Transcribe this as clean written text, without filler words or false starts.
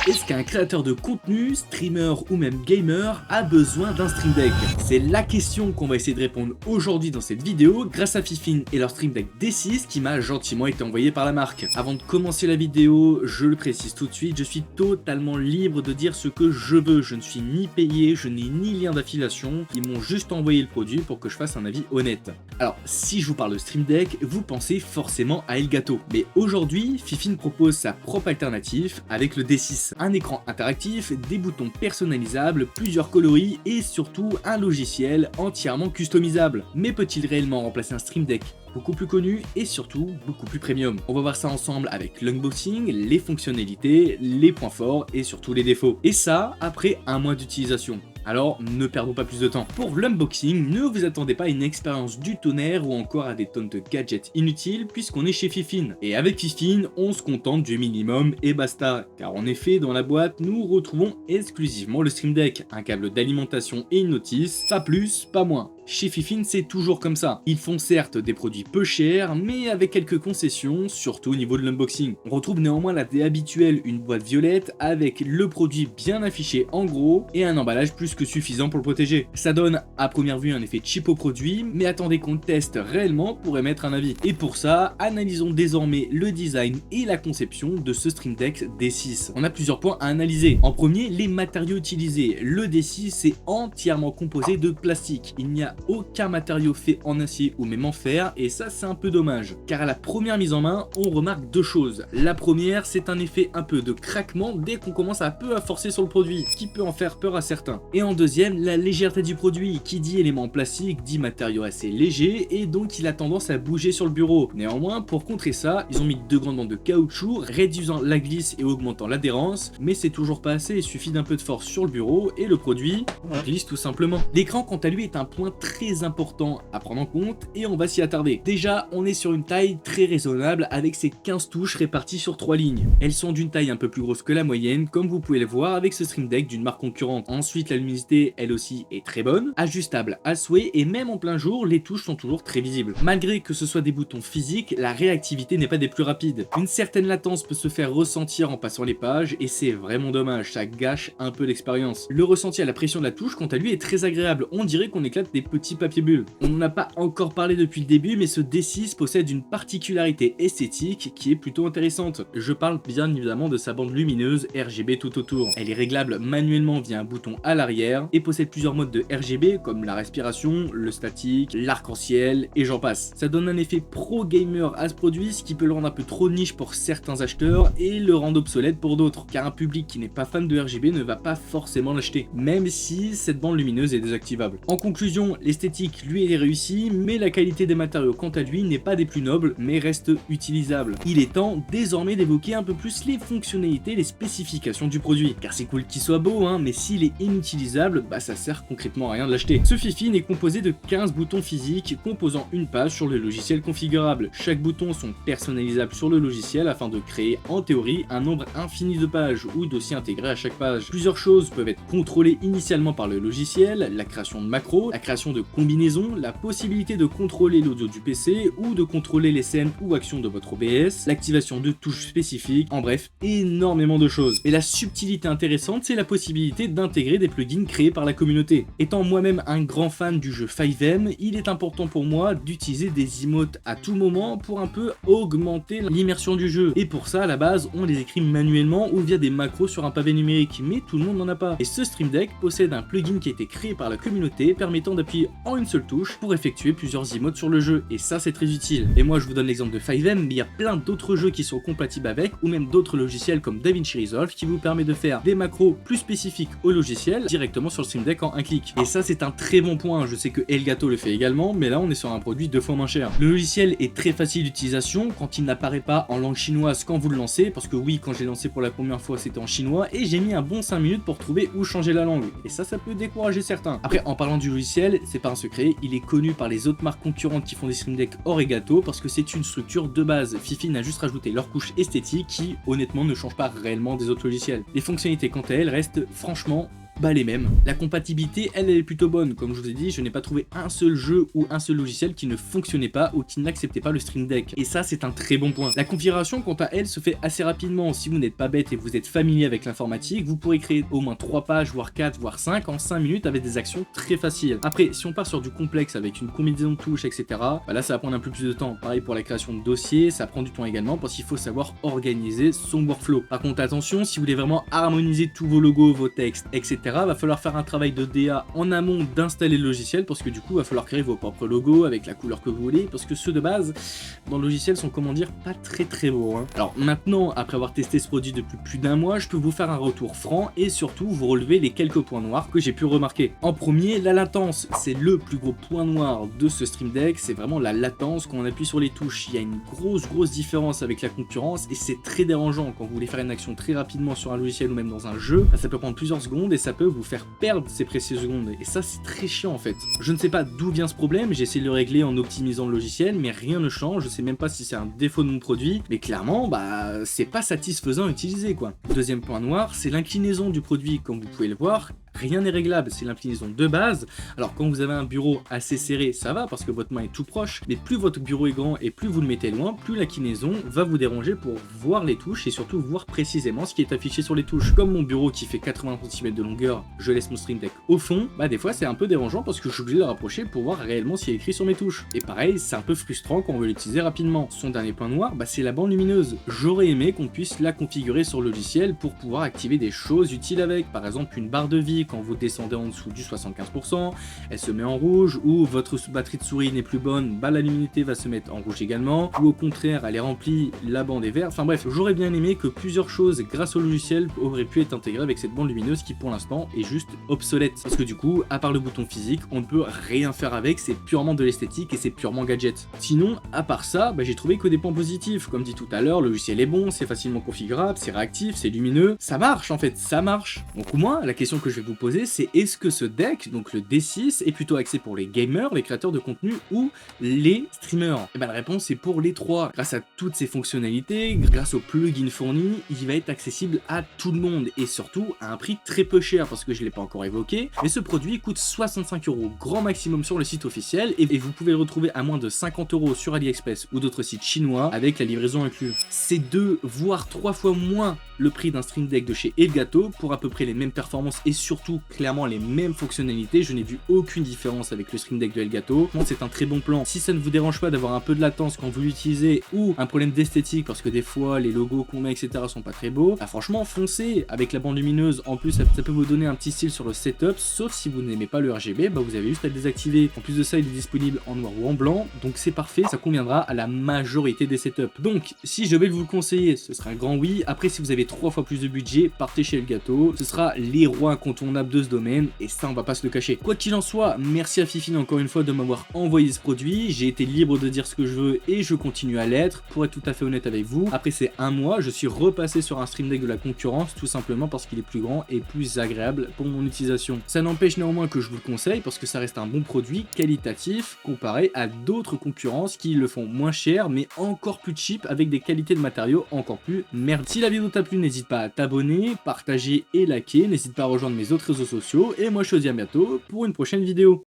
Est-ce qu'un créateur de contenu, streamer ou même gamer a besoin d'un Stream Deck? C'est la question qu'on va essayer de répondre aujourd'hui dans cette vidéo grâce à Fifine et leur Stream Deck D6 qui m'a gentiment été envoyé par la marque. Avant de commencer la vidéo, je le précise tout de suite, je suis totalement libre de dire ce que je veux. Je ne suis ni payé, je n'ai ni lien d'affiliation, ils m'ont juste envoyé le produit pour que je fasse un avis honnête. Alors, si je vous parle de Stream Deck, vous pensez forcément à Elgato. Mais aujourd'hui, Fifine propose sa propre alternative avec le D6. Un écran interactif, des boutons personnalisables, plusieurs coloris et surtout un logiciel entièrement customisable. Mais peut-il réellement remplacer un Stream Deck beaucoup plus connu et surtout beaucoup plus premium? On va voir ça ensemble avec l'unboxing, les fonctionnalités, les points forts et surtout les défauts. Et ça après un mois d'utilisation. Alors ne perdons pas plus de temps. Pour l'unboxing, ne vous attendez pas à une expérience du tonnerre ou encore à des tonnes de gadgets inutiles puisqu'on est chez Fifine. Et avec Fifine, on se contente du minimum et basta. Car en effet, dans la boîte, nous retrouvons exclusivement le Stream Deck, un câble d'alimentation et une notice, pas plus, pas moins. Chez Fifine, c'est toujours comme ça. Ils font certes des produits peu chers, mais avec quelques concessions, surtout au niveau de l'unboxing. On retrouve néanmoins la D habituelle, une boîte violette avec le produit bien affiché en gros et un emballage plus que suffisant pour le protéger. Ça donne à première vue un effet cheap au produit, mais attendez qu'on le teste réellement pour émettre un avis. Et pour ça, analysons désormais le design et la conception de ce Stream Deck D6. On a plusieurs points à analyser. En premier, les matériaux utilisés. Le D6 est entièrement composé de plastique. Il n'y a aucun matériau fait en acier ou même en fer, et ça c'est un peu dommage. Car à la première mise en main, on remarque deux choses. La première, c'est un effet un peu de craquement dès qu'on commence un peu à forcer sur le produit, qui peut en faire peur à certains. Et en deuxième, la légèreté du produit, qui dit élément plastique, dit matériau assez léger, et donc il a tendance à bouger sur le bureau. Néanmoins, pour contrer ça, ils ont mis deux grandes bandes de caoutchouc, réduisant la glisse et augmentant l'adhérence, mais c'est toujours pas assez, il suffit d'un peu de force sur le bureau, et le produit glisse tout simplement. L'écran quant à lui est un point très important à prendre en compte, et on va s'y attarder. Déjà, on est sur une taille très raisonnable avec ses 15 touches réparties sur 3 lignes. Elles sont d'une taille un peu plus grosse que la moyenne, comme vous pouvez le voir avec ce Stream Deck d'une marque concurrente. Ensuite, la luminosité, elle aussi, est très bonne, ajustable à souhait, et même en plein jour, les touches sont toujours très visibles. Malgré que ce soit des boutons physiques, la réactivité n'est pas des plus rapides. Une certaine latence peut se faire ressentir en passant les pages, et c'est vraiment dommage, ça gâche un peu l'expérience. Le ressenti à la pression de la touche, quant à lui, est très agréable. On dirait qu'on éclate des petits papiers bulles. On n'en a pas encore parlé depuis le début, mais ce D6 possède une particularité esthétique qui est plutôt intéressante. Je parle bien évidemment de sa bande lumineuse RGB tout autour. Elle est réglable manuellement via un bouton à l'arrière et possède plusieurs modes de RGB comme la respiration, le statique, l'arc-en-ciel et j'en passe. Ça donne un effet pro gamer à ce produit, ce qui peut le rendre un peu trop niche pour certains acheteurs et le rendre obsolète pour d'autres, car un public qui n'est pas fan de RGB ne va pas forcément l'acheter, même si cette bande lumineuse est désactivable. En conclusion, l'esthétique lui est réussie, mais la qualité des matériaux quant à lui n'est pas des plus nobles, mais reste utilisable. Il est temps désormais d'évoquer un peu plus les fonctionnalités, les spécifications du produit, car c'est cool qu'il soit beau, mais s'il est inutilisable, bah ça sert concrètement à rien de l'acheter. Ce Fifine est composé de 15 boutons physiques composant une page sur le logiciel configurable. Chaque bouton sont personnalisables sur le logiciel afin de créer en théorie un nombre infini de pages ou dossiers intégrés à chaque page. Plusieurs choses peuvent être contrôlées initialement par le logiciel, la création de macros, la création de combinaisons, la possibilité de contrôler l'audio du PC ou de contrôler les scènes ou actions de votre OBS, l'activation de touches spécifiques, en bref, énormément de choses. Et la subtilité intéressante, c'est la possibilité d'intégrer des plugins créés par la communauté. Étant moi-même un grand fan du jeu 5M, il est important pour moi d'utiliser des emotes à tout moment pour un peu augmenter l'immersion du jeu. Et pour ça, à la base, on les écrit manuellement ou via des macros sur un pavé numérique, mais tout le monde n'en a pas. Et ce Stream Deck possède un plugin qui a été créé par la communauté permettant d'appuyer en une seule touche pour effectuer plusieurs emotes sur le jeu, et ça c'est très utile. Et moi je vous donne l'exemple de 5M, mais il y a plein d'autres jeux qui sont compatibles avec, ou même d'autres logiciels comme DaVinci Resolve qui vous permet de faire des macros plus spécifiques au logiciel directement sur le Stream Deck en un clic. Et ça c'est un très bon point, je sais que Elgato le fait également, mais là on est sur un produit 2 fois moins cher. Le logiciel est très facile d'utilisation quand il n'apparaît pas en langue chinoise quand vous le lancez, parce que oui, quand j'ai lancé pour la première fois c'était en chinois, et j'ai mis un bon 5 minutes pour trouver où changer la langue. Et ça peut décourager certains. Après, en parlant du logiciel, c'est pas un secret, il est connu par les autres marques concurrentes qui font des Stream Deck hors Elgato parce que c'est une structure de base. Fifine a juste rajouté leur couche esthétique qui, honnêtement, ne change pas réellement des autres logiciels. Les fonctionnalités quant à elles restent franchement bah les mêmes. La compatibilité, elle est plutôt bonne. Comme je vous ai dit, je n'ai pas trouvé un seul jeu ou un seul logiciel qui ne fonctionnait pas ou qui n'acceptait pas le Stream Deck. Et ça, c'est un très bon point. La configuration, quant à elle, se fait assez rapidement. Si vous n'êtes pas bête et vous êtes familier avec l'informatique, vous pourrez créer au moins 3 pages, voire 4, voire 5 en 5 minutes avec des actions très faciles. Après, si on part sur du complexe avec une combinaison de touches, etc., bah là, ça va prendre un peu plus de temps. Pareil pour la création de dossiers, ça prend du temps également parce qu'il faut savoir organiser son workflow. Par contre, attention, si vous voulez vraiment harmoniser tous vos logos, vos textes, etc., va falloir faire un travail de DA en amont d'installer le logiciel parce que du coup, va falloir créer vos propres logos avec la couleur que vous voulez parce que ceux de base dans le logiciel sont, comment dire, pas très beaux. Alors maintenant, après avoir testé ce produit depuis plus d'un mois, je peux vous faire un retour franc et surtout vous relever les quelques points noirs que j'ai pu remarquer. En premier, la latence, c'est le plus gros point noir de ce Stream Deck, c'est vraiment la latence quand on appuie sur les touches. Il y a une grosse différence avec la concurrence et c'est très dérangeant quand vous voulez faire une action très rapidement sur un logiciel ou même dans un jeu, ça peut prendre plusieurs secondes et ça peut vous faire perdre ces précieuses secondes et ça c'est très chiant en fait. Je ne sais pas d'où vient ce problème, j'ai essayé de le régler en optimisant le logiciel mais rien ne change, je sais même pas si c'est un défaut de mon produit, mais clairement bah c'est pas satisfaisant à utiliser quoi. Deuxième point noir, c'est l'inclinaison du produit comme vous pouvez le voir. Rien n'est réglable, c'est l'inclinaison de base. Alors quand vous avez un bureau assez serré, ça va parce que votre main est tout proche, mais plus votre bureau est grand et plus vous le mettez loin, plus l'inclinaison va vous déranger pour voir les touches et surtout voir précisément ce qui est affiché sur les touches. Comme mon bureau qui fait 80 cm de longueur, je laisse mon Stream Deck au fond, bah des fois c'est un peu dérangeant parce que je suis obligé de le rapprocher pour voir réellement ce qui est écrit sur mes touches. Et pareil, c'est un peu frustrant quand on veut l'utiliser rapidement. Son dernier point noir, bah c'est la bande lumineuse. J'aurais aimé qu'on puisse la configurer sur le logiciel pour pouvoir activer des choses utiles avec, par exemple une barre de vie quand vous descendez en dessous du 75%, elle se met en rouge, ou votre batterie de souris n'est plus bonne, bah la luminosité va se mettre en rouge également, ou au contraire elle est remplie, la bande est verte, enfin bref, j'aurais bien aimé que plusieurs choses grâce au logiciel auraient pu être intégrées avec cette bande lumineuse qui pour l'instant est juste obsolète, parce que du coup, à part le bouton physique, on ne peut rien faire avec, c'est purement de l'esthétique et c'est purement gadget. Sinon, à part ça, bah, j'ai trouvé que des points positifs, comme dit tout à l'heure, le logiciel est bon, c'est facilement configurable, c'est réactif, c'est lumineux, ça marche en fait, ça marche. Donc moi, la question que je vais vous poser, c'est est-ce que ce deck, donc le D6, est plutôt axé pour les gamers, les créateurs de contenu ou les streamers? Et ben la réponse est pour les trois. Grâce à toutes ces fonctionnalités, grâce aux plugins fournis, il va être accessible à tout le monde et surtout à un prix très peu cher parce que je ne l'ai pas encore évoqué, mais ce produit coûte 65 € grand maximum sur le site officiel et vous pouvez le retrouver à moins de 50 € sur AliExpress ou d'autres sites chinois avec la livraison inclue. C'est 2 voire 3 fois moins le prix d'un Stream Deck de chez Elgato pour à peu près les mêmes performances et surtout clairement les mêmes fonctionnalités. Je n'ai vu aucune différence avec le Stream Deck de Elgato. Bon, c'est un très bon plan. Si ça ne vous dérange pas d'avoir un peu de latence quand vous l'utilisez ou un problème d'esthétique parce que des fois les logos qu'on met etc sont pas très beaux, bah franchement foncez avec la bande lumineuse. En plus ça peut vous donner un petit style sur le setup, sauf si vous n'aimez pas le RGB, bah vous avez juste à le désactiver. En plus de ça il est disponible en noir ou en blanc, donc c'est parfait, ça conviendra à la majorité des setups. Donc si je vais vous le conseiller, ce sera un grand oui. Après si vous avez 3 fois plus de budget, partez chez Elgato, ce sera les rois incontournables de ce domaine et ça on va pas se le cacher. Quoi qu'il en soit, merci à Fifine encore une fois de m'avoir envoyé ce produit, j'ai été libre de dire ce que je veux et je continue à l'être, pour être tout à fait honnête avec vous. Après ces un mois, je suis repassé sur un Stream Deck de la concurrence tout simplement parce qu'il est plus grand et plus agréable pour mon utilisation. Ça n'empêche néanmoins que je vous le conseille parce que ça reste un bon produit qualitatif comparé à d'autres concurrences qui le font moins cher mais encore plus cheap avec des qualités de matériaux encore plus merde. Si la vidéo t'a plu, n'hésite pas à t'abonner, partager et liker, n'hésite pas à rejoindre mes autres réseaux sociaux et moi je te dis à bientôt pour une prochaine vidéo.